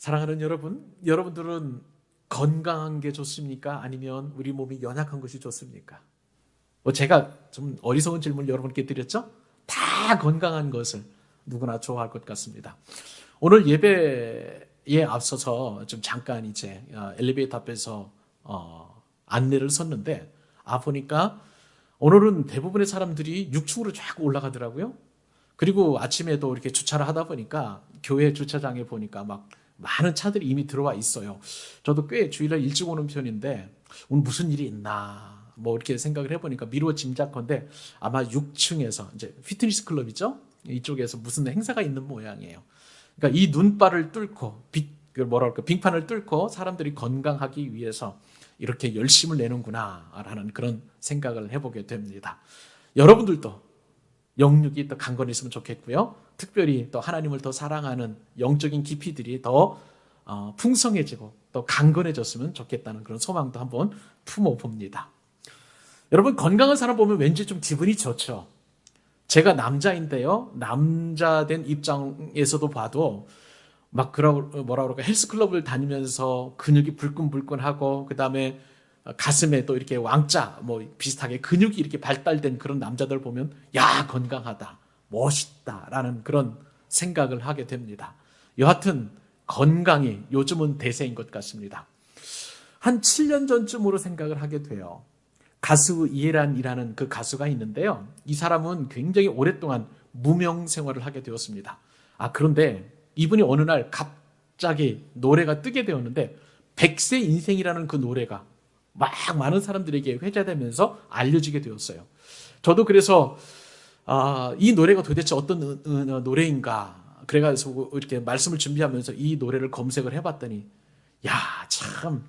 사랑하는 여러분, 여러분들은 건강한 게 좋습니까? 아니면 우리 몸이 연약한 것이 좋습니까? 제가 좀 어리석은 질문을 여러분께 드렸죠? 다 건강한 것을 누구나 좋아할 것 같습니다. 오늘 예배에 앞서서 좀 잠깐 이제 엘리베이터 앞에서 안내를 섰는데 보니까 오늘은 대부분의 사람들이 6층으로 쫙 올라가더라고요. 그리고 아침에도 이렇게 주차를 하다 보니까 교회 주차장에 보니까 막 많은 차들이 이미 들어와 있어요. 저도 꽤 주일날 일찍 오는 편인데 오늘 무슨 일이 있나 이렇게 생각을 해보니까 미루어 짐작컨대 아마 6층에서 이제 피트니스 클럽이죠. 이쪽에서 무슨 행사가 있는 모양이에요. 그러니까 이 눈발을 뚫고 빙판을 뚫고 사람들이 건강하기 위해서 이렇게 열심을 내는구나라는 그런 생각을 해보게 됩니다. 여러분들도 영육이 더 강건했으면 좋겠고요. 특별히 또 하나님을 더 사랑하는 영적인 깊이들이 더 풍성해지고 또 강건해졌으면 좋겠다는 그런 소망도 한번 품어봅니다. 여러분, 건강한 사람 보면 왠지 좀 기분이 좋죠. 제가 남자인데요. 남자된 입장에서도 봐도 막 헬스클럽을 다니면서 근육이 불끈불끈하고 그다음에 가슴에 또 이렇게 왕자 비슷하게 근육이 이렇게 발달된 그런 남자들 보면 야, 건강하다, 멋있다라는 그런 생각을 하게 됩니다. 여하튼 건강이 요즘은 대세인 것 같습니다. 한 7년 전쯤으로 생각을 하게 돼요. 가수 이해란이라는 그 가수가 있는데요. 이 사람은 굉장히 오랫동안 무명 생활을 하게 되었습니다. 그런데 이분이 어느 날 갑자기 노래가 뜨게 되었는데 100세 인생이라는 그 노래가 막 많은 사람들에게 회자되면서 알려지게 되었어요. 저도 그래서 이 노래가 도대체 어떤 노래인가 그래가지고 이렇게 말씀을 준비하면서 이 노래를 검색을 해봤더니 참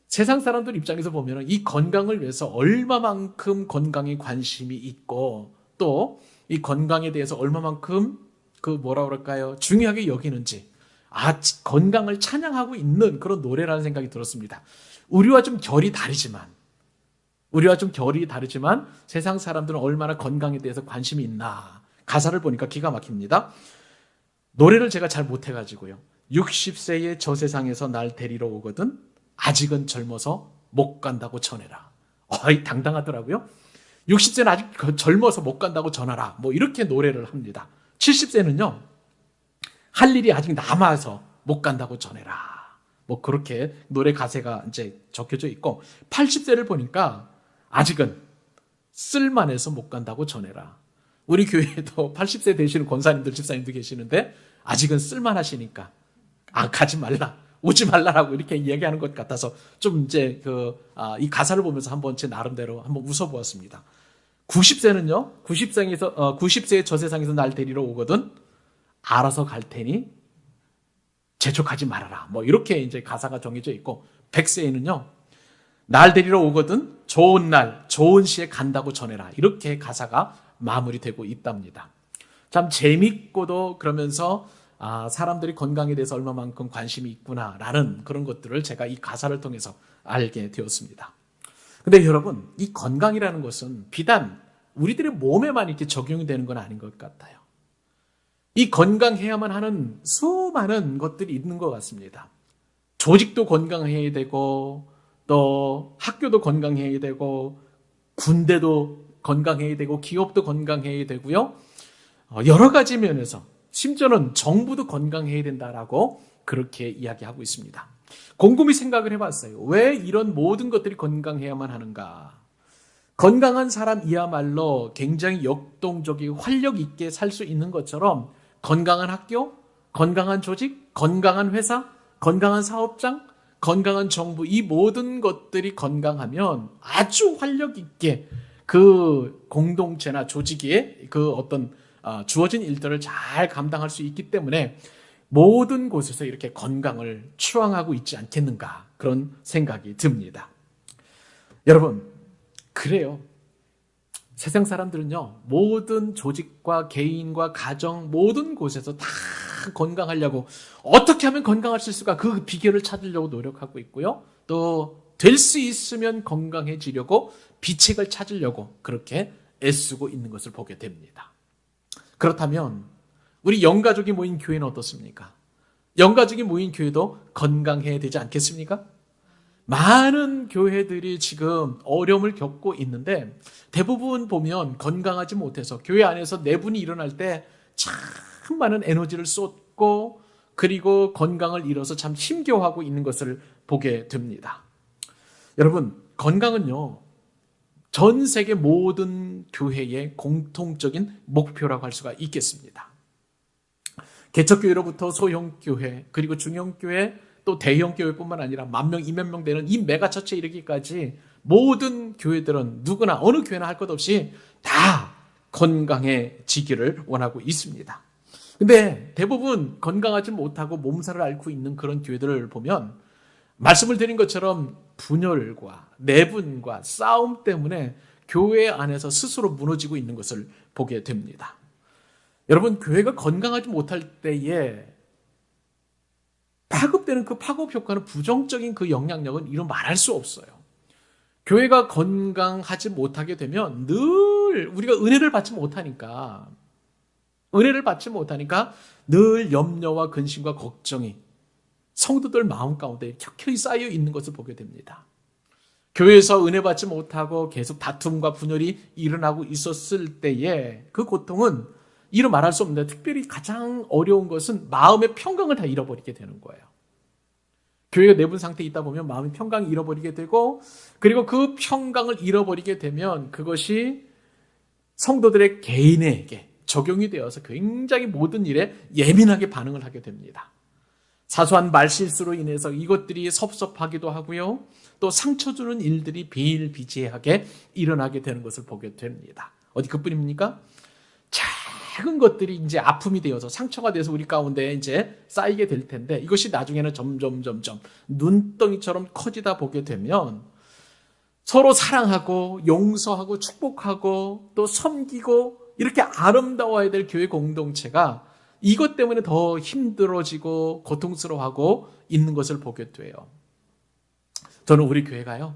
세상 사람들 입장에서 보면 이 건강을 위해서 얼마만큼 건강에 관심이 있고 또 이 건강에 대해서 얼마만큼 중요하게 여기는지 건강을 찬양하고 있는 그런 노래라는 생각이 들었습니다. 우리와 좀 결이 다르지만 세상 사람들은 얼마나 건강에 대해서 관심이 있나. 가사를 보니까 기가 막힙니다. 노래를 제가 잘 못해가지고요. 60세의 저 세상에서 날 데리러 오거든 아직은 젊어서 못 간다고 전해라. 당당하더라고요. 60세는 아직 젊어서 못 간다고 전하라. 이렇게 노래를 합니다. 70세는요. 할 일이 아직 남아서 못 간다고 전해라. 그렇게 노래 가사가 이제 적혀져 있고 80세를 보니까 아직은 쓸만해서 못 간다고 전해라. 우리 교회에도 80세 되시는 권사님들, 집사님도 계시는데 아직은 쓸만하시니까 가지 말라, 오지 말라라고 이렇게 이야기하는 것 같아서 좀 이제 이 가사를 보면서 한번 제 나름대로 한번 웃어보았습니다. 90세는요, 90세의 저 세상에서 날 데리러 오거든 알아서 갈 테니 재촉하지 말아라. 이렇게 이제 가사가 정해져 있고 100세에는요. 날 데리러 오거든 좋은 날, 좋은 시에 간다고 전해라. 이렇게 가사가 마무리되고 있답니다. 참 재밌고도 그러면서 사람들이 건강에 대해서 얼마만큼 관심이 있구나라는 그런 것들을 제가 이 가사를 통해서 알게 되었습니다. 근데 여러분, 이 건강이라는 것은 비단 우리들의 몸에만 이렇게 적용이 되는 건 아닌 것 같아요. 이 건강해야만 하는 수많은 것들이 있는 것 같습니다. 조직도 건강해야 되고 또 학교도 건강해야 되고 군대도 건강해야 되고 기업도 건강해야 되고요. 여러 가지 면에서 심지어는 정부도 건강해야 된다라고 그렇게 이야기하고 있습니다. 곰곰이 생각을 해봤어요. 왜 이런 모든 것들이 건강해야만 하는가? 건강한 사람이야말로 굉장히 역동적이고 활력 있게 살 수 있는 것처럼 건강한 학교, 건강한 조직, 건강한 회사, 건강한 사업장, 건강한 정부, 이 모든 것들이 건강하면 아주 활력 있게 그 공동체나 조직의 그 어떤 주어진 일들을 잘 감당할 수 있기 때문에 모든 곳에서 이렇게 건강을 추앙하고 있지 않겠는가 그런 생각이 듭니다. 여러분, 그래요. 세상 사람들은요, 모든 조직과 개인과 가정 모든 곳에서 다 건강하려고 어떻게 하면 건강할 수 있을까 그 비결을 찾으려고 노력하고 있고요. 또 될 수 있으면 건강해지려고 비책을 찾으려고 그렇게 애쓰고 있는 것을 보게 됩니다. 그렇다면 우리 영가족이 모인 교회는 어떻습니까? 영가족이 모인 교회도 건강해야 되지 않겠습니까? 많은 교회들이 지금 어려움을 겪고 있는데 대부분 보면 건강하지 못해서 교회 안에서 내분이 일어날 때 참 많은 에너지를 쏟고 그리고 건강을 잃어서 참 힘겨워하고 있는 것을 보게 됩니다. 여러분, 건강은요, 전 세계 모든 교회의 공통적인 목표라고 할 수가 있겠습니다. 개척교회로부터 소형교회, 그리고 중형교회, 또 대형교회뿐만 아니라 10,000명, 20,000명 되는 이 메가처치에 이르기까지 모든 교회들은 누구나 어느 교회나 할 것 없이 다 건강해지기를 원하고 있습니다. 근데 대부분 건강하지 못하고 몸살을 앓고 있는 그런 교회들을 보면 말씀을 드린 것처럼 분열과 내분과 싸움 때문에 교회 안에서 스스로 무너지고 있는 것을 보게 됩니다. 여러분, 교회가 건강하지 못할 때에 파급되는 그 파급 효과는 부정적인 그 영향력은 이루 말할 수 없어요. 교회가 건강하지 못하게 되면 늘 우리가 은혜를 받지 못하니까 늘 염려와 근심과 걱정이 성도들 마음 가운데 켜켜이 쌓여 있는 것을 보게 됩니다. 교회에서 은혜 받지 못하고 계속 다툼과 분열이 일어나고 있었을 때에 그 고통은 이루 말할 수 없는데 특별히 가장 어려운 것은 마음의 평강을 다 잃어버리게 되는 거예요. 교회가 내분 상태에 있다 보면 마음의 평강을 잃어버리게 되고 그리고 그 평강을 잃어버리게 되면 그것이 성도들의 개인에게 적용이 되어서 굉장히 모든 일에 예민하게 반응을 하게 됩니다. 사소한 말실수로 인해서 이것들이 섭섭하기도 하고요. 또 상처 주는 일들이 비일비재하게 일어나게 되는 것을 보게 됩니다. 어디 그뿐입니까? 작은 것들이 이제 아픔이 되어서 상처가 돼서 우리 가운데 이제 쌓이게 될 텐데 이것이 나중에는 점점 눈덩이처럼 커지다 보게 되면 서로 사랑하고 용서하고 축복하고 또 섬기고 이렇게 아름다워야 될 교회 공동체가 이것 때문에 더 힘들어지고 고통스러워하고 있는 것을 보게 돼요. 저는 우리 교회가요,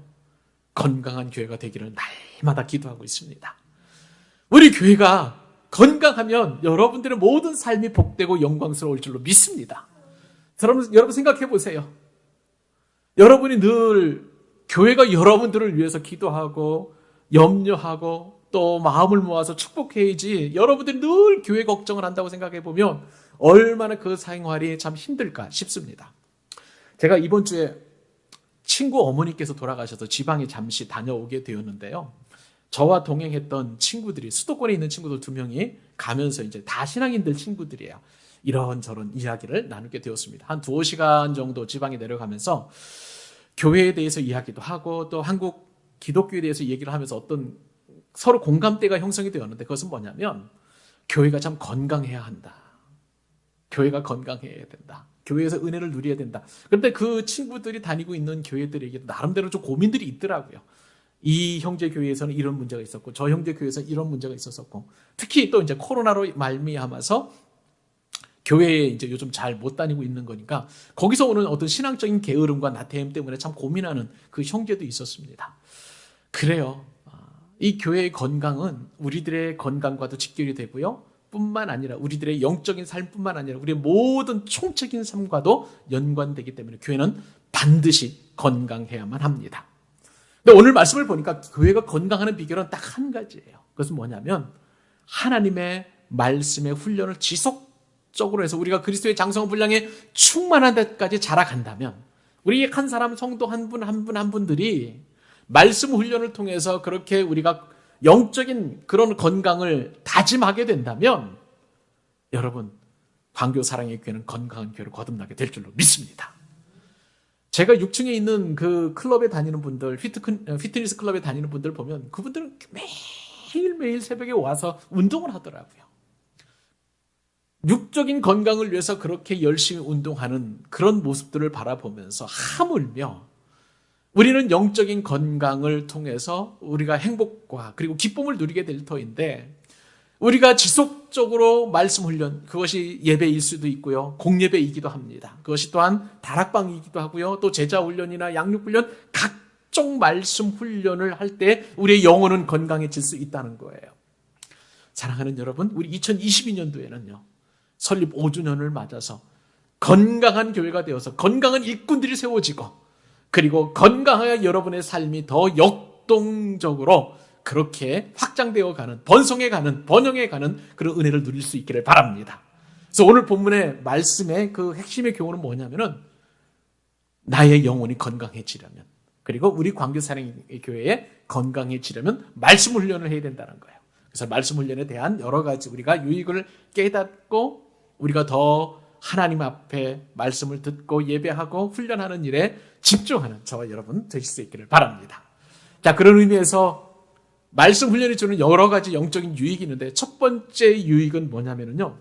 건강한 교회가 되기를 날마다 기도하고 있습니다. 우리 교회가 건강하면 여러분들의 모든 삶이 복되고 영광스러울 줄로 믿습니다. 여러분 생각해 보세요. 여러분이 늘 교회가 여러분들을 위해서 기도하고 염려하고 또 마음을 모아서 축복해야지 여러분들이 늘 교회 걱정을 한다고 생각해 보면 얼마나 그 생활이 참 힘들까 싶습니다. 제가 이번 주에 친구 어머니께서 돌아가셔서 지방에 잠시 다녀오게 되었는데요. 저와 동행했던 친구들이 수도권에 있는 친구들 2명이 가면서 이제 다 신앙인들 친구들이에요. 이런저런 이야기를 나누게 되었습니다. 한 2-5시간 정도 지방에 내려가면서 교회에 대해서 이야기도 하고 또 한국 기독교에 대해서 얘기를 하면서 어떤 서로 공감대가 형성이 되었는데 그것은 뭐냐면 교회가 참 건강해야 한다. 교회가 건강해야 된다. 교회에서 은혜를 누려야 된다. 그런데 그 친구들이 다니고 있는 교회들에게 나름대로 좀 고민들이 있더라고요. 이 형제 교회에서는 이런 문제가 있었고 저 형제 교회에서는 이런 문제가 있었었고 특히 또 이제 코로나로 말미암아서 교회에 이제 요즘 잘 못 다니고 있는 거니까 거기서 오는 어떤 신앙적인 게으름과 나태함 때문에 참 고민하는 그 형제도 있었습니다. 그래요. 이 교회의 건강은 우리들의 건강과도 직결이 되고요. 뿐만 아니라 우리들의 영적인 삶뿐만 아니라 우리의 모든 총적인 삶과도 연관되기 때문에 교회는 반드시 건강해야만 합니다. 근데 오늘 말씀을 보니까 교회가 건강하는 비결은 딱 한 가지예요. 그것은 뭐냐면 하나님의 말씀의 훈련을 지속적으로 해서 우리가 그리스도의 장성한 분량에 충만한 데까지 자라간다면 우리 한 사람 성도 한 분 분들이 말씀 훈련을 통해서 그렇게 우리가 영적인 그런 건강을 다짐하게 된다면 여러분 광교 사랑의 교회는 건강한 교회로 거듭나게 될 줄로 믿습니다. 제가 6층에 있는 그 클럽에 다니는 분들, 피트니스 클럽에 다니는 분들 보면 그분들은 매일매일 새벽에 와서 운동을 하더라고요. 육적인 건강을 위해서 그렇게 열심히 운동하는 그런 모습들을 바라보면서 하물며 우리는 영적인 건강을 통해서 우리가 행복과 그리고 기쁨을 누리게 될 터인데 우리가 지속적으로 말씀 훈련, 그것이 예배일 수도 있고요. 공예배이기도 합니다. 그것이 또한 다락방이기도 하고요. 또 제자 훈련이나 양육 훈련, 각종 말씀 훈련을 할 때 우리의 영혼은 건강해질 수 있다는 거예요. 사랑하는 여러분, 우리 2022년도에는요. 설립 5주년을 맞아서 건강한 교회가 되어서 건강한 일꾼들이 세워지고, 그리고 건강하여 여러분의 삶이 더 역동적으로 그렇게 확장되어 가는, 번성해 가는, 번영해 가는 그런 은혜를 누릴 수 있기를 바랍니다. 그래서 오늘 본문의 말씀의 그 핵심의 교훈은 뭐냐면은, 나의 영혼이 건강해지려면, 그리고 우리 광교사랑의 교회에 건강해지려면 말씀 훈련을 해야 된다는 거예요. 그래서 말씀 훈련에 대한 여러 가지 우리가 유익을 깨닫고, 우리가 더 하나님 앞에 말씀을 듣고 예배하고 훈련하는 일에 집중하는 저와 여러분 되실 수 있기를 바랍니다. 자, 그런 의미에서 말씀 훈련이 주는 여러 가지 영적인 유익이 있는데, 첫 번째 유익은 뭐냐면요,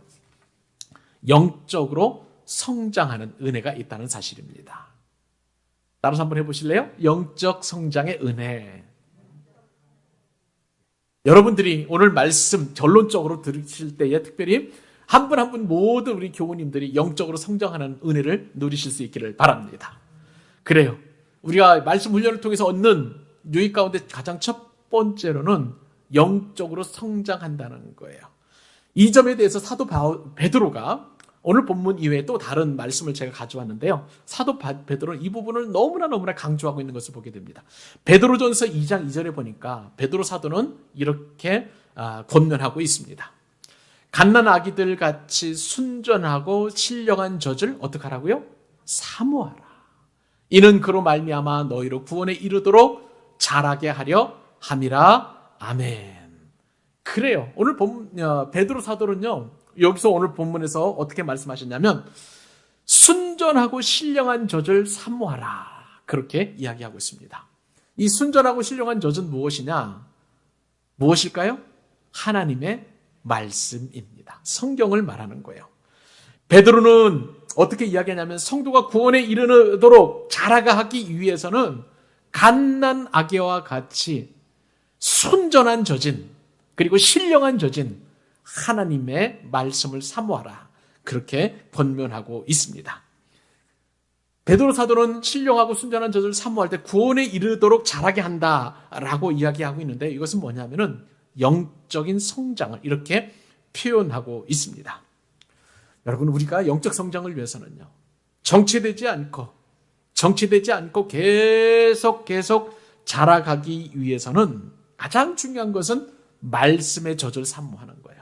영적으로 성장하는 은혜가 있다는 사실입니다. 따라서 한번 해보실래요? 영적 성장의 은혜. 여러분들이 오늘 말씀 결론적으로 들으실 때에 특별히 한 분 한 분 모든 우리 교우님들이 영적으로 성장하는 은혜를 누리실 수 있기를 바랍니다. 그래요. 우리가 말씀 훈련을 통해서 얻는 유익 가운데 가장 첫 번째로는 영적으로 성장한다는 거예요. 이 점에 대해서 사도 베드로가 오늘 본문 이외에 또 다른 말씀을 제가 가져왔는데요, 사도 베드로는 이 부분을 너무나 강조하고 있는 것을 보게 됩니다. 베드로전서 2장 2절에 보니까 베드로 사도는 이렇게 권면하고 있습니다. 갓난 아기들 같이 순전하고 신령한 젖을 어떻게 하라고요? 사모하라. 이는 그로 말미암아 너희로 구원에 이르도록 자라게 하려 함이라. 아멘. 그래요. 오늘 베드로 사도는요, 여기서 오늘 본문에서 어떻게 말씀하셨냐면, 순전하고 신령한 젖을 사모하라, 그렇게 이야기하고 있습니다. 이 순전하고 신령한 젖은 무엇이냐? 무엇일까요? 하나님의 말씀입니다. 성경을 말하는 거예요. 베드로는 어떻게 이야기하냐면, 성도가 구원에 이르도록 자라가기 위해서는 갓난 아기와 같이 순전한 젖인, 그리고 신령한 젖인 하나님의 말씀을 사모하라, 그렇게 권면하고 있습니다. 베드로 사도는 신령하고 순전한 젖을 사모할 때 구원에 이르도록 자라게 한다라고 이야기하고 있는데, 이것은 뭐냐면은 영적인 성장을 이렇게 표현하고 있습니다. 여러분, 우리가 영적 성장을 위해서는요, 정체되지 않고 계속 자라가기 위해서는 가장 중요한 것은 말씀의 젖을 사모하는 거예요.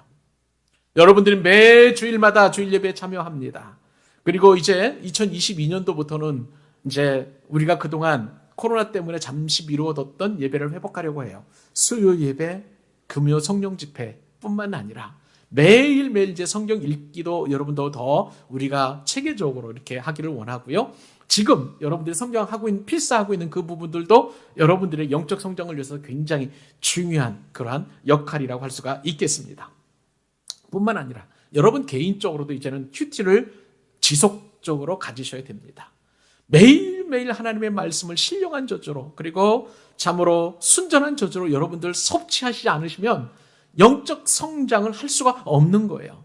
여러분들이 매 주일마다 주일 예배에 참여합니다. 그리고 이제 2022년도부터는 이제 우리가 그동안 코로나 때문에 잠시 미루어뒀던 예배를 회복하려고 해요. 수요 예배, 금요 성령 집회뿐만 아니라 매일매일 이제 성경 읽기도 여러분도 더 우리가 체계적으로 이렇게 하기를 원하고요. 지금 여러분들이 필사하고 있는 그 부분들도 여러분들의 영적 성장을 위해서 굉장히 중요한 그러한 역할이라고 할 수가 있겠습니다. 뿐만 아니라 여러분 개인적으로도 이제는 큐티를 지속적으로 가지셔야 됩니다. 매일매일 하나님의 말씀을 신령한 젖으로, 그리고 참으로 순전한 젖으로 여러분들 섭취하시지 않으시면 영적 성장을 할 수가 없는 거예요.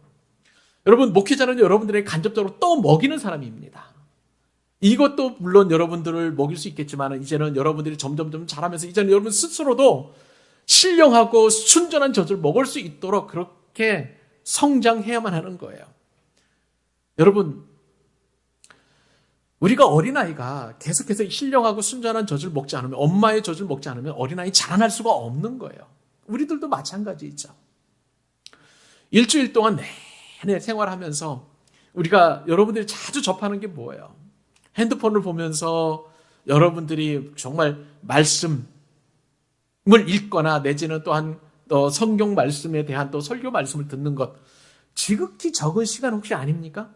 여러분, 목회자는 여러분들에게 간접적으로 또 먹이는 사람입니다. 이것도 물론 여러분들을 먹일 수 있겠지만, 이제는 여러분들이 점점 자라면서 이제는 여러분 스스로도 신령하고 순전한 젖을 먹을 수 있도록 그렇게 성장해야만 하는 거예요. 여러분, 우리가 어린아이가 계속해서 신령하고 순전한 젖을 먹지 않으면, 엄마의 젖을 먹지 않으면 어린아이 자라날 수가 없는 거예요. 우리들도 마찬가지죠. 일주일 동안 내내 생활하면서 우리가 여러분들이 자주 접하는 게 뭐예요? 핸드폰을 보면서 여러분들이 정말 말씀을 읽거나 내지는 또한 성경 말씀에 대한 또 설교 말씀을 듣는 것, 지극히 적은 시간 혹시 아닙니까?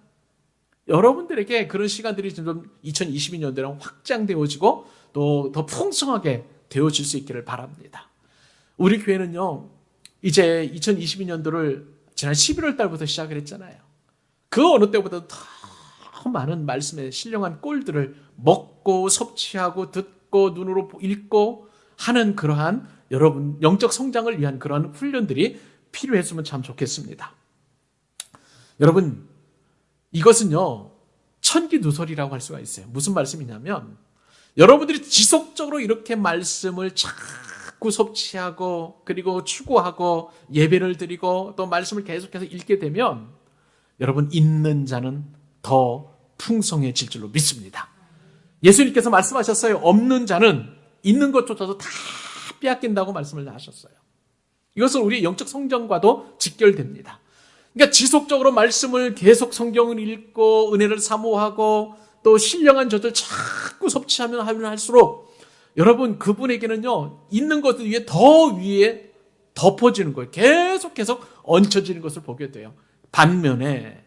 여러분들에게 그런 시간들이 좀 2022년도랑 확장되어지고 또 더 풍성하게 되어질 수 있기를 바랍니다. 우리 교회는요, 이제 2022년도를 지난 11월 달부터 시작을 했잖아요. 그 어느 때보다도 더 많은 말씀의 신령한 꼴들을 먹고 섭취하고 듣고 눈으로 읽고 하는 그러한 여러분 영적 성장을 위한 그러한 훈련들이 필요했으면 참 좋겠습니다. 여러분, 이것은요 천기누설이라고 할 수가 있어요. 무슨 말씀이냐면, 여러분들이 지속적으로 이렇게 말씀을 자꾸 섭취하고 그리고 추구하고 예배를 드리고 또 말씀을 계속해서 읽게 되면, 여러분, 읽는 자는 더 풍성해질 줄로 믿습니다. 예수님께서 말씀하셨어요. 없는 자는 있는 것조차도 다 빼앗긴다고 말씀을 하셨어요. 이것은 우리의 영적 성장과도 직결됩니다. 그러니까 지속적으로 말씀을 계속 성경을 읽고 은혜를 사모하고 또 신령한 젖을 자꾸 섭취하면 하면 할수록 여러분 그분에게는요 있는 것 위에 더 위에 덮어지는 거예요. 계속 얹혀지는 것을 보게 돼요. 반면에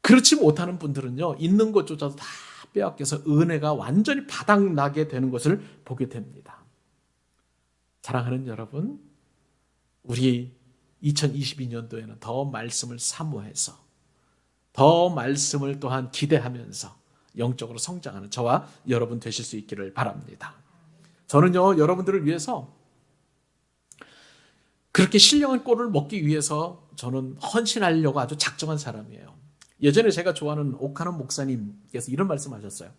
그렇지 못하는 분들은요 있는 것조차도 다 빼앗겨서 은혜가 완전히 바닥나게 되는 것을 보게 됩니다. 사랑하는 여러분, 우리 2022년도에는 더 말씀을 사모해서 더 말씀을 또한 기대하면서 영적으로 성장하는 저와 여러분 되실 수 있기를 바랍니다. 저는요 여러분들을 위해서 그렇게 신령한 꼴을 먹기 위해서 저는 헌신하려고 아주 작정한 사람이에요. 예전에 제가 좋아하는 오카노 목사님께서 이런 말씀하셨어요.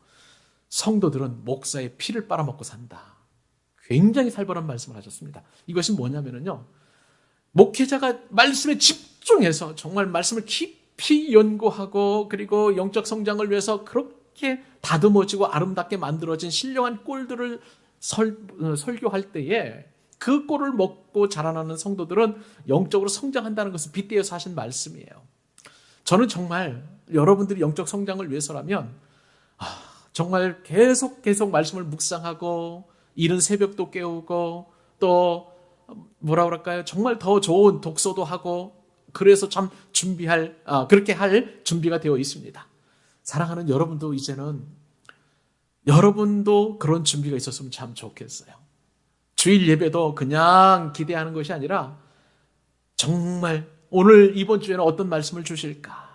성도들은 목사의 피를 빨아먹고 산다. 굉장히 살벌한 말씀을 하셨습니다. 이것이 뭐냐면요, 목회자가 말씀에 집중해서 정말 말씀을 깊이 연구하고 그리고 영적 성장을 위해서 그렇게 다듬어지고 아름답게 만들어진 신령한 꼴들을 설교할 때에 그 꼴을 먹고 자라나는 성도들은 영적으로 성장한다는 것을 빗대어서 하신 말씀이에요. 저는 정말 여러분들이 영적 성장을 위해서라면 정말 계속 말씀을 묵상하고 이른 새벽도 깨우고 또 뭐라 그럴까요? 정말 더 좋은 독서도 하고 그래서 참 그렇게 할 준비가 되어 있습니다. 사랑하는 여러분도 이제는 여러분도 그런 준비가 있었으면 참 좋겠어요. 주일 예배도 그냥 기대하는 것이 아니라 정말 오늘 이번 주에는 어떤 말씀을 주실까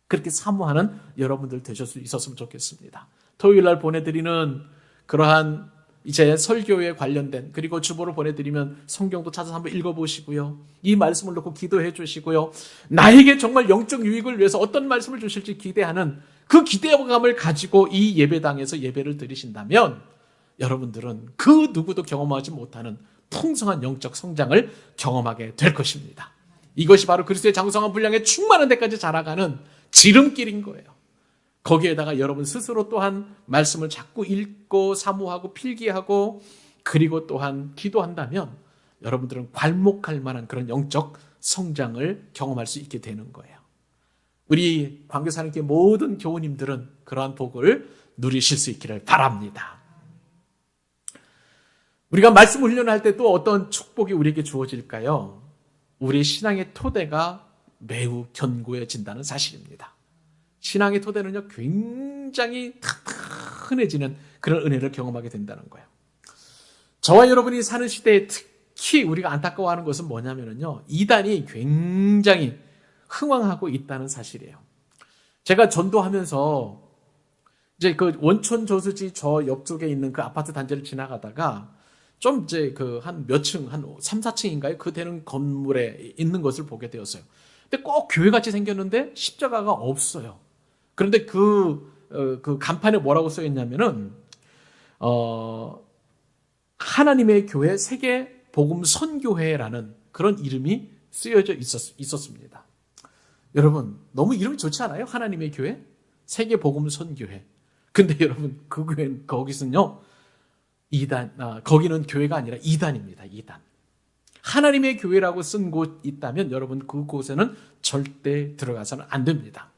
그렇게 사모하는 여러분들 되실 수 있었으면 좋겠습니다. 토요일 날 보내드리는 그러한 이제 설교에 관련된 그리고 주보를 보내드리면 성경도 찾아서 한번 읽어보시고요. 이 말씀을 놓고 기도해 주시고요. 나에게 정말 영적 유익을 위해서 어떤 말씀을 주실지 기대하는 그 기대감을 가지고 이 예배당에서 예배를 드리신다면 여러분들은 그 누구도 경험하지 못하는 풍성한 영적 성장을 경험하게 될 것입니다. 이것이 바로 그리스도의 장성한 분량에 충만한 데까지 자라가는 지름길인 거예요. 거기에다가 여러분 스스로 또한 말씀을 자꾸 읽고 사모하고 필기하고 그리고 또한 기도한다면 여러분들은 괄목할 만한 그런 영적 성장을 경험할 수 있게 되는 거예요. 우리 광교사님께 모든 교우님들은 그러한 복을 누리실 수 있기를 바랍니다. 우리가 말씀 훈련할 때 또 어떤 축복이 우리에게 주어질까요? 우리 신앙의 토대가 매우 견고해진다는 사실입니다. 신앙의 토대는요 굉장히 튼튼해지는 그런 은혜를 경험하게 된다는 거예요. 저와 여러분이 사는 시대에 특히 우리가 안타까워하는 것은 뭐냐면요, 이단이 굉장히 흥왕하고 있다는 사실이에요. 제가 전도하면서 이제 그 원촌 저수지 저 옆쪽에 있는 그 아파트 단지를 지나가다가 좀 이제 그 한 몇 층, 한 3, 4층인가요? 그 되는 건물에 있는 것을 보게 되었어요. 근데 꼭 교회같이 생겼는데 십자가가 없어요. 그런데 그 간판에 뭐라고 써 있냐면은, 하나님의 교회 세계 복음 선교회라는 그런 이름이 쓰여져 있었습니다. 여러분, 너무 이름이 좋지 않아요? 하나님의 교회? 세계 복음 선교회. 근데 여러분, 그 교회는 거기서는요, 거기는 교회가 아니라 이단입니다. 이단. 하나님의 교회라고 쓴 곳 있다면 여러분 그곳에는 절대 들어가서는 안 됩니다.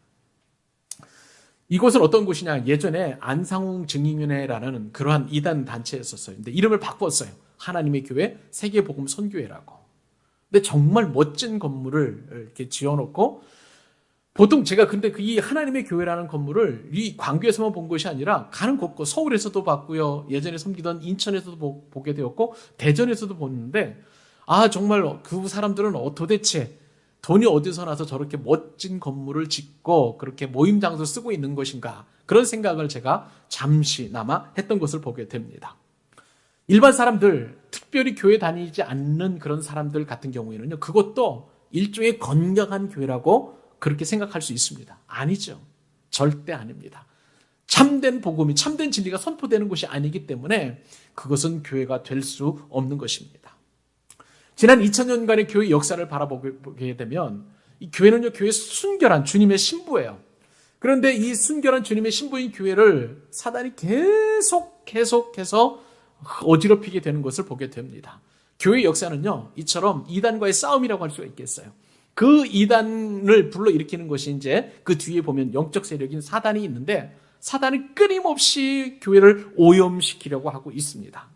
이곳은 어떤 곳이냐? 예전에 안상웅 증인회라는 그러한 이단 단체였었어요. 근데 이름을 바꿨어요. 하나님의 교회 세계복음 선교회라고. 근데 정말 멋진 건물을 이렇게 지어놓고 보통 제가 근데 이 하나님의 교회라는 건물을 이 광교에서만 본 것이 아니라 가는 곳곳 서울에서도 봤고요. 예전에 섬기던 인천에서도 보게 되었고 대전에서도 봤는데 정말 그 사람들은 도대체 돈이 어디서 나서 저렇게 멋진 건물을 짓고 그렇게 모임 장소 쓰고 있는 것인가 그런 생각을 제가 잠시나마 했던 것을 보게 됩니다. 일반 사람들 특별히 교회 다니지 않는 그런 사람들 같은 경우에는요 그것도 일종의 건강한 교회라고 그렇게 생각할 수 있습니다. 아니죠. 절대 아닙니다. 참된 복음이 참된 진리가 선포되는 곳이 아니기 때문에 그것은 교회가 될 수 없는 것입니다. 지난 2000년간의 교회 역사를 바라보게 되면 이 교회는요 교회의 순결한 주님의 신부예요. 그런데 이 순결한 주님의 신부인 교회를 사단이 계속해서 어지럽히게 되는 것을 보게 됩니다. 교회 역사는요, 이처럼 이단과의 싸움이라고 할 수가 있겠어요. 그 이단을 불러일으키는 것이 이제 그 뒤에 보면 영적 세력인 사단이 있는데, 사단이 끊임없이 교회를 오염시키려고 하고 있습니다.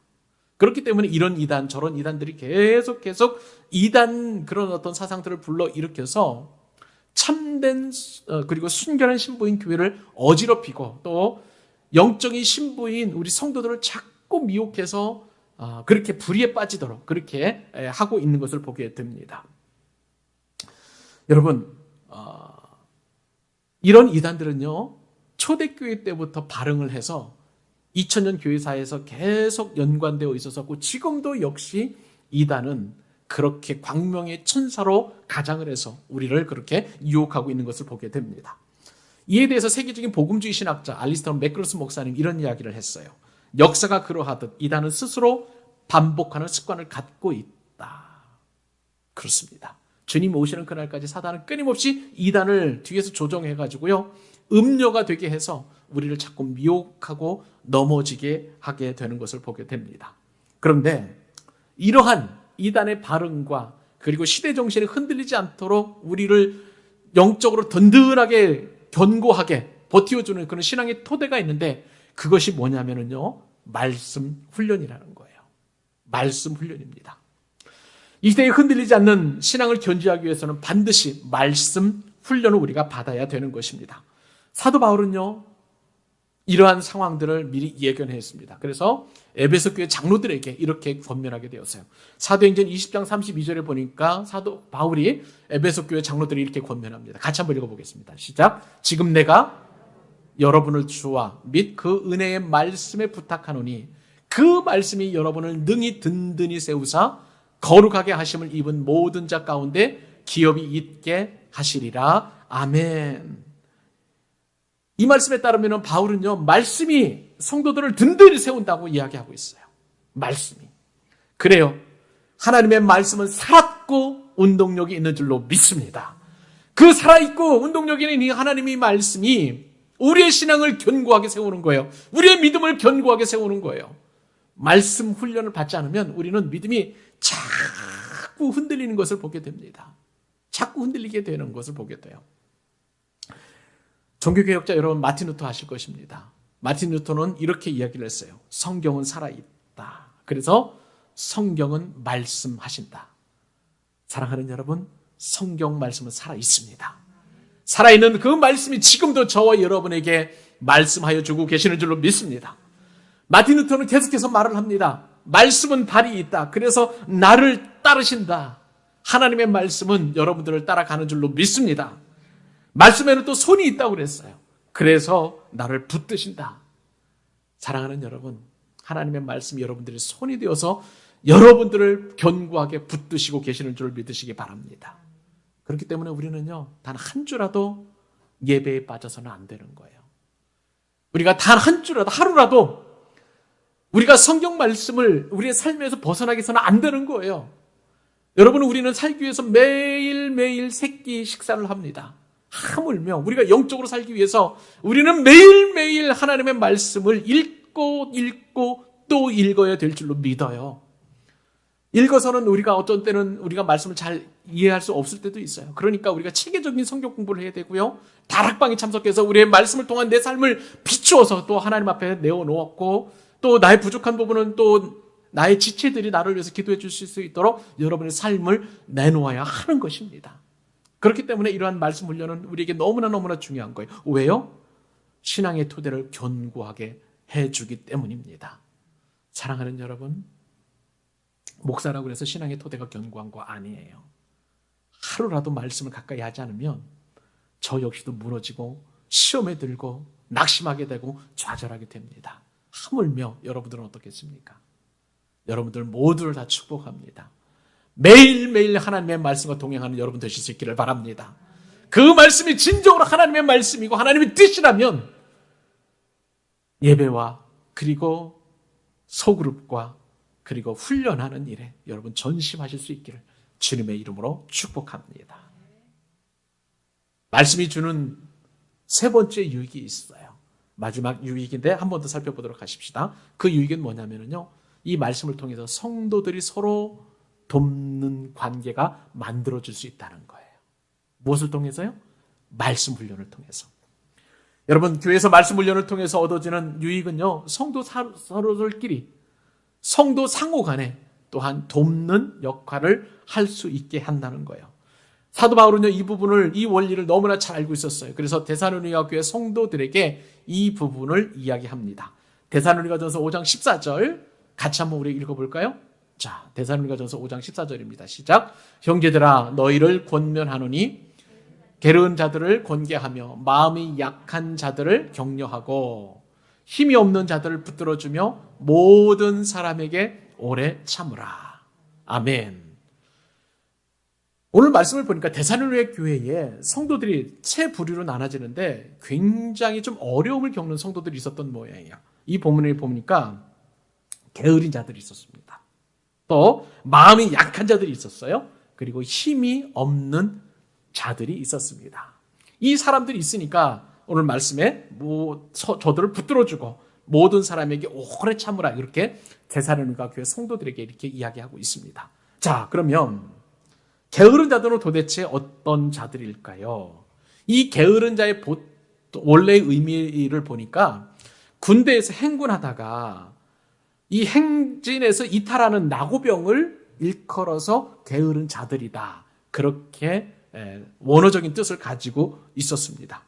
그렇기 때문에 이런 이단 저런 이단들이 계속 이단 그런 어떤 사상들을 불러일으켜서 참된 그리고 순결한 신부인 교회를 어지럽히고, 또 영적인 신부인 우리 성도들을 자꾸 미혹해서 그렇게 불의에 빠지도록 그렇게 하고 있는 것을 보게 됩니다. 여러분, 이런 이단들은요, 초대교회 때부터 발흥을 해서 2000년 교회사에서 계속 연관되어 있었고, 지금도 역시 이단은 그렇게 광명의 천사로 가장을 해서 우리를 그렇게 유혹하고 있는 것을 보게 됩니다. 이에 대해서 세계적인 복음주의 신학자 알리스터 맥크로스 목사님 이런 이야기를 했어요. 역사가 그러하듯 이단은 스스로 반복하는 습관을 갖고 있다. 그렇습니다. 주님 오시는 그날까지 사단은 끊임없이 이단을 뒤에서 조정해가지고요, 음료가 되게 해서 우리를 자꾸 미혹하고 넘어지게 하게 되는 것을 보게 됩니다. 그런데 이러한 이단의 발흥과 그리고 시대 정신이 흔들리지 않도록 우리를 영적으로 든든하게 견고하게 버티어주는 그런 신앙의 토대가 있는데, 그것이 뭐냐면요, 말씀 훈련이라는 거예요. 말씀 훈련입니다. 이 시대에 흔들리지 않는 신앙을 견지하기 위해서는 반드시 말씀 훈련을 우리가 받아야 되는 것입니다. 사도 바울은요, 이러한 상황들을 미리 예견했습니다. 그래서 에베소 교회 장로들에게 이렇게 권면하게 되었어요. 사도행전 20장 32절에 보니까 사도 바울이 에베소 교회 장로들이 이렇게 권면합니다. 같이 한번 읽어보겠습니다. 시작. 지금 내가 여러분을 주와 및 그 은혜의 말씀에 부탁하노니 그 말씀이 여러분을 능히 든든히 세우사 거룩하게 하심을 입은 모든 자 가운데 기업이 있게 하시리라. 아멘. 이 말씀에 따르면 바울은요, 말씀이 성도들을 든든히 세운다고 이야기하고 있어요. 말씀이. 그래요. 하나님의 말씀은 살았고 운동력이 있는 줄로 믿습니다. 그 살아있고 운동력이 있는 이 하나님의 말씀이 우리의 신앙을 견고하게 세우는 거예요. 우리의 믿음을 견고하게 세우는 거예요. 말씀 훈련을 받지 않으면 우리는 믿음이 자꾸 흔들리는 것을 보게 됩니다. 자꾸 흔들리게 되는 것을 보게 돼요. 종교개혁자 여러분, 마틴 루터 아실 것입니다. 마틴 루터는 이렇게 이야기를 했어요. 성경은 살아있다. 그래서 성경은 말씀하신다. 사랑하는 여러분, 성경 말씀은 살아있습니다. 살아있는 그 말씀이 지금도 저와 여러분에게 말씀하여 주고 계시는 줄로 믿습니다. 마틴 루터는 계속해서 말을 합니다. 말씀은 발이 있다. 그래서 나를 따르신다. 하나님의 말씀은 여러분들을 따라가는 줄로 믿습니다. 말씀에는 또 손이 있다고 그랬어요. 그래서 나를 붙드신다. 사랑하는 여러분, 하나님의 말씀이 여러분들의 손이 되어서 여러분들을 견고하게 붙드시고 계시는 줄 믿으시기 바랍니다. 그렇기 때문에 우리는요, 단 한 주라도 예배에 빠져서는 안 되는 거예요. 우리가 단 한 주라도, 하루라도 우리가 성경 말씀을 우리의 삶에서 벗어나게 해서는 안 되는 거예요. 여러분, 우리는 살기 위해서 매일매일 새끼 식사를 합니다. 하물며 우리가 영적으로 살기 위해서 우리는 매일매일 하나님의 말씀을 읽고 또 읽어야 될 줄로 믿어요. 읽어서는 우리가 어떤 때는 우리가 말씀을 잘 이해할 수 없을 때도 있어요. 그러니까 우리가 체계적인 성경 공부를 해야 되고요. 다락방에 참석해서 우리의 말씀을 통한 내 삶을 비추어서 또 하나님 앞에 내어놓았고, 또 나의 부족한 부분은 또 나의 지체들이 나를 위해서 기도해 주실 수 있도록 여러분의 삶을 내놓아야 하는 것입니다. 그렇기 때문에 이러한 말씀 훈련은 우리에게 너무나 중요한 거예요. 왜요? 신앙의 토대를 견고하게 해주기 때문입니다. 사랑하는 여러분, 목사라고 해서 신앙의 토대가 견고한 거 아니에요. 하루라도 말씀을 가까이 하지 않으면 저 역시도 무너지고 시험에 들고 낙심하게 되고 좌절하게 됩니다. 하물며 여러분들은 어떻겠습니까? 여러분들 모두를 다 축복합니다. 매일매일 하나님의 말씀과 동행하는 여러분 되실 수 있기를 바랍니다. 그 말씀이 진정으로 하나님의 말씀이고 하나님의 뜻이라면 예배와 그리고 소그룹과 그리고 훈련하는 일에 여러분 전심하실 수 있기를 주님의 이름으로 축복합니다. 말씀이 주는 세 번째 유익이 있어요. 마지막 유익인데 한 번 더 살펴보도록 하십시다. 그 유익은 뭐냐면요, 이 말씀을 통해서 성도들이 서로 돕는 관계가 만들어질 수 있다는 거예요. 무엇을 통해서요? 말씀 훈련을 통해서. 여러분, 교회에서 말씀 훈련을 통해서 얻어지는 유익은요, 성도 서로들끼리, 성도 상호 간에 또한 돕는 역할을 할 수 있게 한다는 거예요. 사도 바울은요, 이 원리를 너무나 잘 알고 있었어요. 그래서 데살로니가 교회 성도들에게 이 부분을 이야기합니다. 데살로니가전서 5장 14절 같이 한번 우리 읽어볼까요? 자, 데살로니가전서 5장 14절입니다. 시작. 형제들아, 너희를 권면하노니 게으른 자들을 권계하며 마음이 약한 자들을 격려하고 힘이 없는 자들을 붙들어주며 모든 사람에게 오래 참으라. 아멘. 오늘 말씀을 보니까 데살로니가 교회에 성도들이 세 부류로 나눠지는데 굉장히 좀 어려움을 겪는 성도들이 있었던 모양이에요. 이 본문을 보니까 게으른 자들이 있었습니다. 또 마음이 약한 자들이 있었어요. 그리고 힘이 없는 자들이 있었습니다. 이 사람들이 있으니까 오늘 말씀에 저들을 붙들어주고 모든 사람에게 오래 참으라, 이렇게 데살로니가 교회 성도들에게 이렇게 이야기하고 있습니다. 자, 그러면 게으른 자들은 도대체 어떤 자들일까요? 이 게으른 자의 원래의 의미를 보니까 군대에서 행군하다가 이 행진에서 이탈하는 나고병을 일컬어서 게으른 자들이다, 그렇게 원어적인 뜻을 가지고 있었습니다.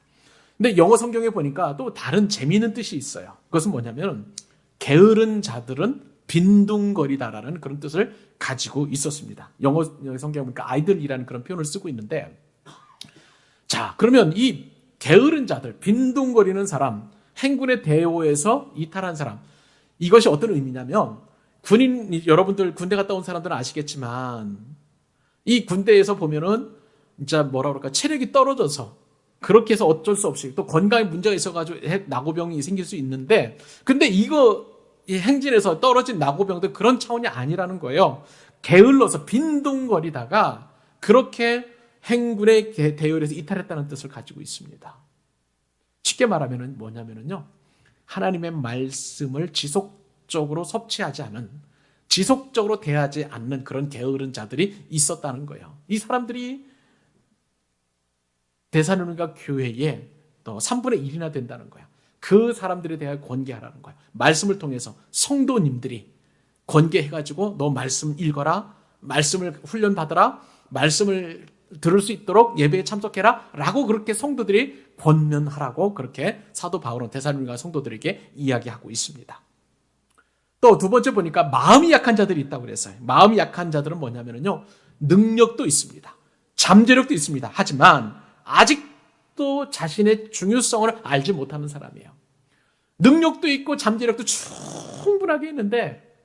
근데 영어 성경에 보니까 또 다른 재미있는 뜻이 있어요. 그것은 뭐냐면 게으른 자들은 빈둥거리다라는 그런 뜻을 가지고 있었습니다. 영어 성경에 보니까 아이들이라는 그런 표현을 쓰고 있는데, 자, 그러면 이 게으른 자들, 빈둥거리는 사람, 행군의 대오에서 이탈한 사람, 이것이 어떤 의미냐면, 여러분들 군대 갔다 온 사람들은 아시겠지만 이 군대에서 보면은 진짜 뭐라 그럴까, 체력이 떨어져서 그렇게 해서 어쩔 수 없이 또 건강에 문제가 있어가지고 나고병이 생길 수 있는데, 근데 이 행진에서 떨어진 나고병도 그런 차원이 아니라는 거예요. 게을러서 빈둥거리다가 그렇게 행군의 대열에서 이탈했다는 뜻을 가지고 있습니다. 쉽게 말하면 뭐냐면요, 하나님의 말씀을 지속적으로 섭취하지 않은, 지속적으로 대하지 않는 그런 게으른 자들이 있었다는 거예요. 이 사람들이 데살로니가 교회에 또 3분의 1이나 된다는 거예요. 그 사람들에 대하여 권계하라는 거예요. 말씀을 통해서 성도님들이 권계해가지고 너 말씀 읽어라, 말씀을 훈련받아라, 말씀을 들을 수 있도록 예배에 참석해라 라고 그렇게 성도들이 권면하라고 그렇게 사도 바울은 데살로니가 성도들에게 이야기하고 있습니다. 또 두 번째 보니까 마음이 약한 자들이 있다고 그랬어요. 마음이 약한 자들은 뭐냐면요, 능력도 있습니다. 잠재력도 있습니다. 하지만 아직도 자신의 중요성을 알지 못하는 사람이에요. 능력도 있고 잠재력도 충분하게 있는데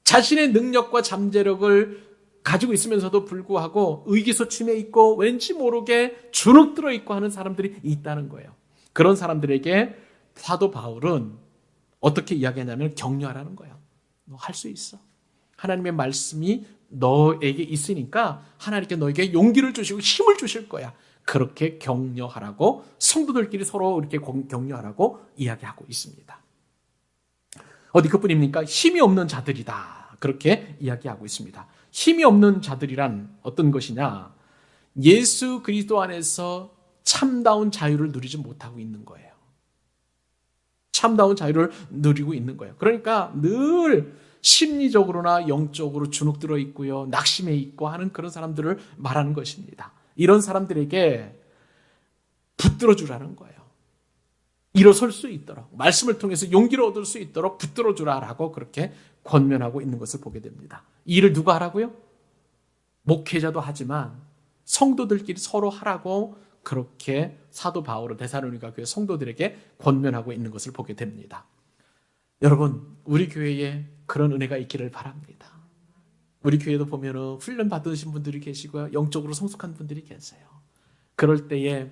자신의 능력과 잠재력을 가지고 있으면서도 불구하고 의기소침해 있고 왠지 모르게 주눅들어 있고 하는 사람들이 있다는 거예요. 그런 사람들에게 사도 바울은 어떻게 이야기하냐면 격려하라는 거예요. 너 할 수 있어. 하나님의 말씀이 너에게 있으니까 하나님께 너에게 용기를 주시고 힘을 주실 거야. 그렇게 격려하라고, 성도들끼리 서로 이렇게 격려하라고 이야기하고 있습니다. 어디 그뿐입니까? 힘이 없는 자들이다, 그렇게 이야기하고 있습니다. 힘이 없는 자들이란 어떤 것이냐? 예수 그리스도 안에서 참다운 자유를 누리지 못하고 있는 거예요. 참다운 자유를 누리고 있는 거예요. 그러니까 늘 심리적으로나 영적으로 주눅들어 있고요, 낙심해 있고 하는 그런 사람들을 말하는 것입니다. 이런 사람들에게 붙들어 주라는 거예요. 일어설 수 있도록, 말씀을 통해서 용기를 얻을 수 있도록 붙들어 주라라고 그렇게 권면하고 있는 것을 보게 됩니다. 이 일을 누가 하라고요? 목회자도 하지만 성도들끼리 서로 하라고 그렇게 사도 바울은 데살로니가 교회 성도들에게 권면하고 있는 것을 보게 됩니다. 여러분, 우리 교회에 그런 은혜가 있기를 바랍니다. 우리 교회도 보면은 훈련 받으신 분들이 계시고요, 영적으로 성숙한 분들이 계세요. 그럴 때에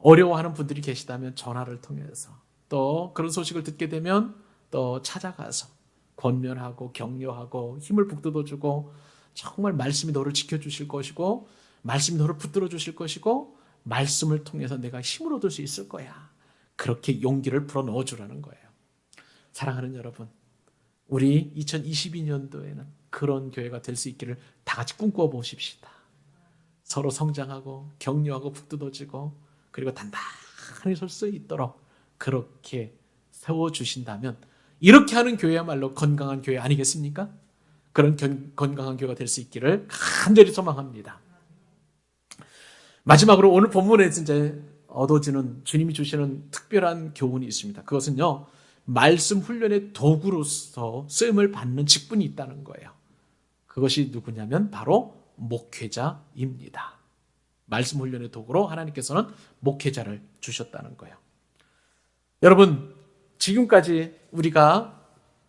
어려워하는 분들이 계시다면 전화를 통해서, 또 그런 소식을 듣게 되면 또 찾아가서 권면하고 격려하고 힘을 북돋워주고, 정말 말씀이 너를 지켜주실 것이고 말씀이 너를 붙들어 주실 것이고 말씀을 통해서 내가 힘을 얻을 수 있을 거야. 그렇게 용기를 불어넣어 주라는 거예요. 사랑하는 여러분, 우리 2022년도에는 그런 교회가 될 수 있기를 다 같이 꿈꿔 보십시다. 서로 성장하고 격려하고 북돋워지고 그리고 단단히 설 수 있도록 그렇게 세워주신다면 이렇게 하는 교회야말로 건강한 교회 아니겠습니까? 그런 건강한 교회가 될 수 있기를 간절히 소망합니다. 마지막으로 오늘 본문에 이제 얻어지는 주님이 주시는 특별한 교훈이 있습니다. 그것은요, 말씀 훈련의 도구로서 쓰임을 받는 직분이 있다는 거예요. 그것이 누구냐면 바로 목회자입니다. 말씀 훈련의 도구로 하나님께서는 목회자를 주셨다는 거예요. 여러분, 지금까지 우리가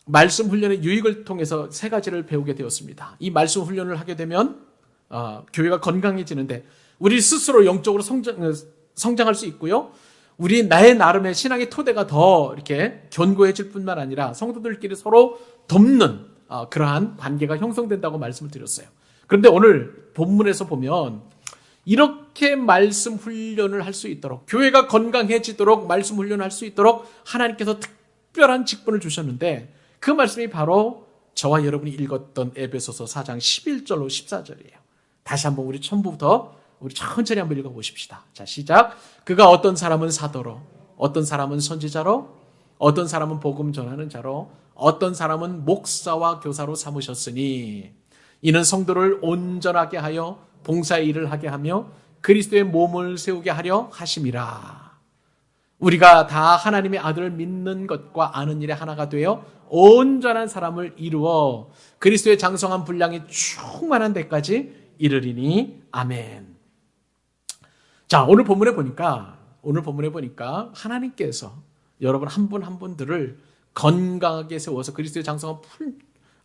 말씀 훈련의 유익을 통해서 세 가지를 배우게 되었습니다. 이 말씀 훈련을 하게 되면 교회가 건강해지는데 우리 스스로 영적으로 성장할 수 있고요. 우리 나의 나름의 신앙의 토대가 더 이렇게 견고해질 뿐만 아니라 성도들끼리 서로 돕는 그러한 관계가 형성된다고 말씀을 드렸어요. 그런데 오늘 본문에서 보면 이렇게 말씀 훈련을 할 수 있도록, 교회가 건강해지도록 말씀 훈련을 할 수 있도록 하나님께서 특별한 직분을 주셨는데 그 말씀이 바로 저와 여러분이 읽었던 에베소서 4장 11절로 14절이에요. 다시 한번 우리 처음부터 우리 천천히 한번 읽어보십시다. 자, 시작. 그가 어떤 사람은 사도로, 어떤 사람은 선지자로, 어떤 사람은 복음 전하는 자로, 어떤 사람은 목사와 교사로 삼으셨으니 이는 성도를 온전하게 하여 봉사의 일을 하게 하며 그리스도의 몸을 세우게 하려 하심이라. 우리가 다 하나님의 아들을 믿는 것과 아는 일에 하나가 되어 온전한 사람을 이루어 그리스도의 장성한 분량이 충만한 데까지 이르리니 아멘. 자, 오늘 본문에 보니까 하나님께서 여러분 한 분 한 분들을 건강하게 세워서 그리스도의 장성한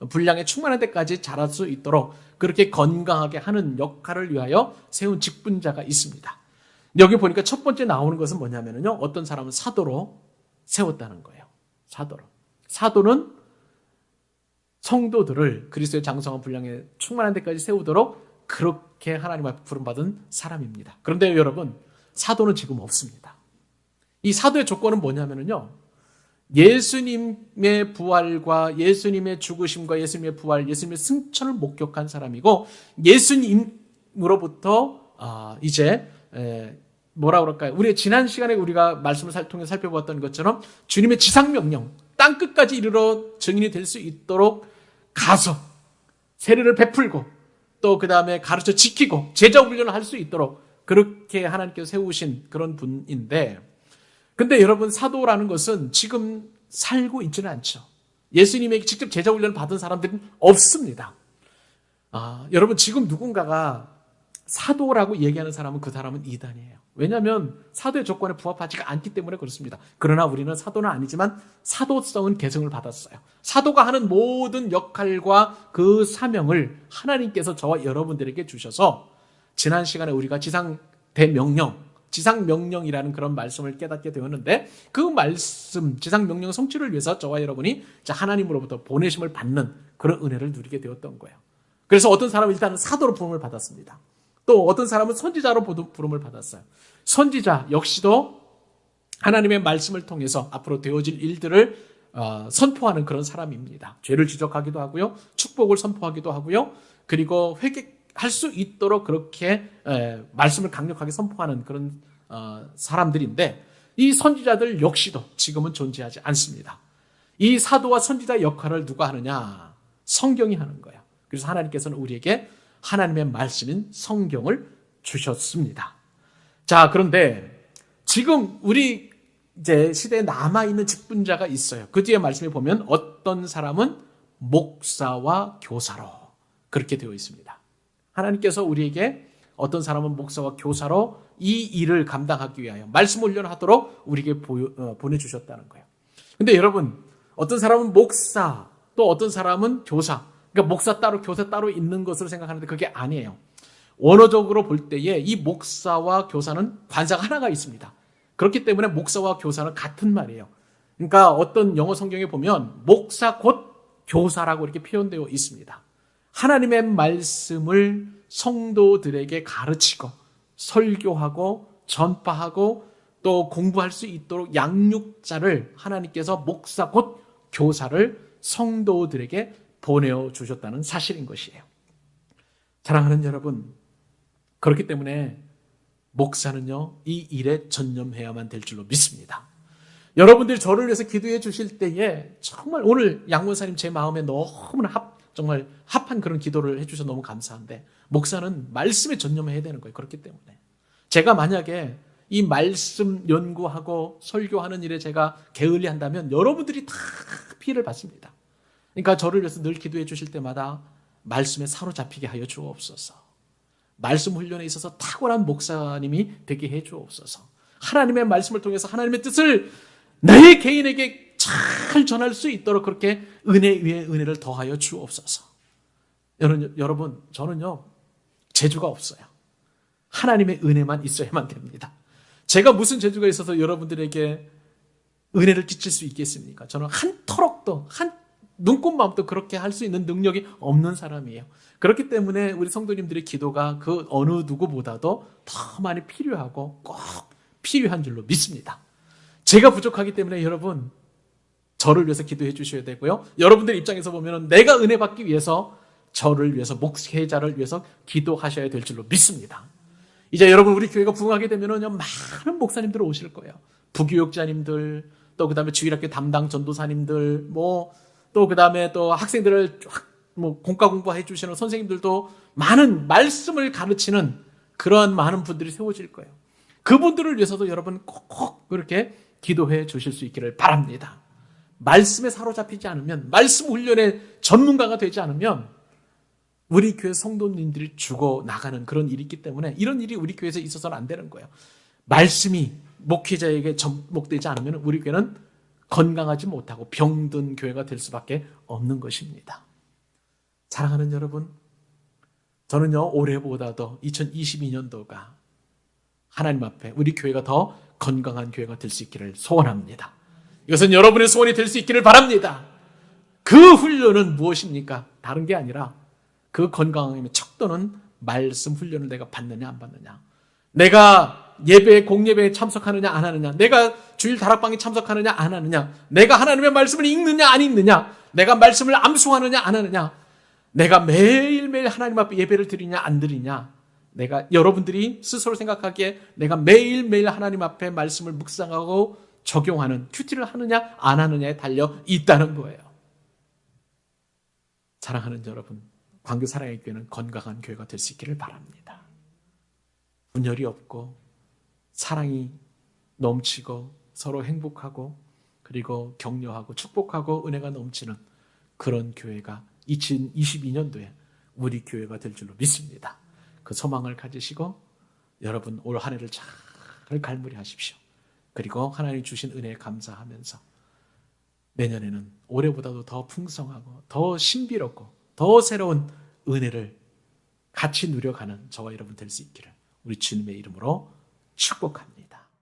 분량에 충만한 데까지 자랄 수 있도록 그렇게 건강하게 하는 역할을 위하여 세운 직분자가 있습니다. 여기 보니까 첫 번째 나오는 것은 뭐냐면요, 어떤 사람은 사도로 세웠다는 거예요. 사도는 성도들을 그리스도의 장성한 분량에 충만한 데까지 세우도록 그렇게 하나님 앞에 부름받은 사람입니다. 그런데 여러분, 사도는 지금 없습니다. 이 사도의 조건은 뭐냐면요, 예수님의 부활과 예수님의 죽으심과 예수님의 부활, 예수님의 승천을 목격한 사람이고 예수님으로부터 이제 뭐라 그럴까요? 우리 지난 시간에 우리가 말씀을 통해 살펴보았던 것처럼 주님의 지상명령, 땅끝까지 이르러 증인이 될 수 있도록 가서 세례를 베풀고 또 그 다음에 가르쳐 지키고 제자 훈련을 할 수 있도록 그렇게 하나님께서 세우신 그런 분인데, 근데 여러분, 사도라는 것은 지금 살고 있지는 않죠. 예수님에게 직접 제자 훈련을 받은 사람들은 없습니다. 여러분, 지금 누군가가 사도라고 얘기하는 사람은 그 사람은 이단이에요. 왜냐하면 사도의 조건에 부합하지가 않기 때문에 그렇습니다. 그러나 우리는 사도는 아니지만 사도성은 계승을 받았어요. 사도가 하는 모든 역할과 그 사명을 하나님께서 저와 여러분들에게 주셔서 지난 시간에 우리가 지상명령이라는 그런 말씀을 깨닫게 되었는데, 그 말씀, 지상명령 성취를 위해서 저와 여러분이 하나님으로부터 보내심을 받는 그런 은혜를 누리게 되었던 거예요. 그래서 어떤 사람은 일단 사도로 부름을 받았습니다. 또 어떤 사람은 선지자로 부름을 받았어요. 선지자 역시도 하나님의 말씀을 통해서 앞으로 되어질 일들을 선포하는 그런 사람입니다. 죄를 지적하기도 하고요, 축복을 선포하기도 하고요, 그리고 회개할 수 있도록 그렇게 말씀을 강력하게 선포하는 그런 사람들인데, 이 선지자들 역시도 지금은 존재하지 않습니다. 이 사도와 선지자 역할을 누가 하느냐? 성경이 하는 거예요. 그래서 하나님께서는 우리에게 하나님의 말씀인 성경을 주셨습니다. 자, 그런데 지금 우리 이제 시대에 남아있는 직분자가 있어요. 그 뒤에 말씀에 보면 어떤 사람은 목사와 교사로 그렇게 되어 있습니다. 하나님께서 우리에게 어떤 사람은 목사와 교사로 이 일을 감당하기 위하여 말씀 훈련하도록 우리에게 보내주셨다는 거예요. 근데 여러분, 어떤 사람은 목사, 또 어떤 사람은 교사, 그러니까 목사 따로 교사 따로 있는 것으로 생각하는데 그게 아니에요. 원어적으로 볼 때에 이 목사와 교사는 관사가 하나가 있습니다. 그렇기 때문에 목사와 교사는 같은 말이에요. 그러니까 어떤 영어 성경에 보면 목사 곧 교사라고 이렇게 표현되어 있습니다. 하나님의 말씀을 성도들에게 가르치고 설교하고 전파하고 또 공부할 수 있도록 양육자를 하나님께서 목사 곧 교사를 성도들에게 보내주셨다는 사실인 것이에요. 사랑하는 여러분, 그렇기 때문에 목사는요, 이 일에 전념해야만 될 줄로 믿습니다. 여러분들이 저를 위해서 기도해 주실 때에 정말 오늘 양원사님 제 마음에 너무나 정말 합한 그런 기도를 해주셔서 너무 감사한데, 목사는 말씀에 전념해야 되는 거예요. 그렇기 때문에 제가 만약에 이 말씀 연구하고 설교하는 일에 제가 게을리한다면 여러분들이 다 피해를 받습니다. 그러니까 저를 위해서 늘 기도해 주실 때마다 말씀에 사로잡히게 하여 주옵소서. 말씀 훈련에 있어서 탁월한 목사님이 되게 해 주옵소서. 하나님의 말씀을 통해서 하나님의 뜻을 내 개인에게 잘 전할 수 있도록 그렇게 은혜 위에 은혜를 더하여 주옵소서. 여러분, 저는요, 재주가 없어요. 하나님의 은혜만 있어야만 됩니다. 제가 무슨 재주가 있어서 여러분들에게 은혜를 끼칠 수 있겠습니까? 저는 한 터럭도, 한 눈꽃마음도 그렇게 할 수 있는 능력이 없는 사람이에요. 그렇기 때문에 우리 성도님들의 기도가 그 어느 누구보다도 더 많이 필요하고 꼭 필요한 줄로 믿습니다. 제가 부족하기 때문에 여러분, 저를 위해서 기도해 주셔야 되고요. 여러분들 입장에서 보면 내가 은혜 받기 위해서 저를 위해서, 목회자를 위해서 기도하셔야 될 줄로 믿습니다. 이제 여러분, 우리 교회가 부흥하게 되면은요, 많은 목사님들 오실 거예요. 부교육자님들, 또 그 다음에 주일학교 담당 전도사님들, 또 그 다음에 또 학생들을 공과 공부해 주시는 선생님들도 많은 말씀을 가르치는 그런 많은 분들이 세워질 거예요. 그분들을 위해서도 여러분 꼭 그렇게 기도해 주실 수 있기를 바랍니다. 말씀에 사로잡히지 않으면, 말씀 훈련의 전문가가 되지 않으면 우리 교회 성도님들이 죽어나가는 그런 일이 있기 때문에 이런 일이 우리 교회에서 있어서는 안 되는 거예요. 말씀이 목회자에게 접목되지 않으면 우리 교회는 건강하지 못하고 병든 교회가 될 수밖에 없는 것입니다. 사랑하는 여러분, 저는요, 올해보다도 2022년도가 하나님 앞에 우리 교회가 더 건강한 교회가 될 수 있기를 소원합니다. 이것은 여러분의 소원이 될 수 있기를 바랍니다. 그 훈련은 무엇입니까? 다른 게 아니라 그 건강함의 척도는 말씀 훈련을 내가 받느냐 안 받느냐, 내가 예배 공예배에 참석하느냐 안 하느냐, 내가 주일 다락방에 참석하느냐 안 하느냐, 내가 하나님의 말씀을 읽느냐 안 읽느냐, 내가 말씀을 암송하느냐 안 하느냐, 내가 매일매일 하나님 앞에 예배를 드리냐 안 드리냐, 내가, 여러분들이 스스로 생각하기에 내가 매일매일 하나님 앞에 말씀을 묵상하고 적용하는 큐티를 하느냐 안 하느냐에 달려 있다는 거예요. 사랑하는 여러분, 광교 사랑의 교회는 건강한 교회가 될 수 있기를 바랍니다. 분열이 없고 사랑이 넘치고 서로 행복하고 그리고 격려하고 축복하고 은혜가 넘치는 그런 교회가 2022년도에 우리 교회가 될 줄로 믿습니다. 그 소망을 가지시고 여러분 올 한 해를 잘 갈무리하십시오. 그리고 하나님 주신 은혜에 감사하면서 내년에는 올해보다도 더 풍성하고 더 신비롭고 더 새로운 은혜를 같이 누려가는 저와 여러분 될 수 있기를 우리 주님의 이름으로 축복합니다.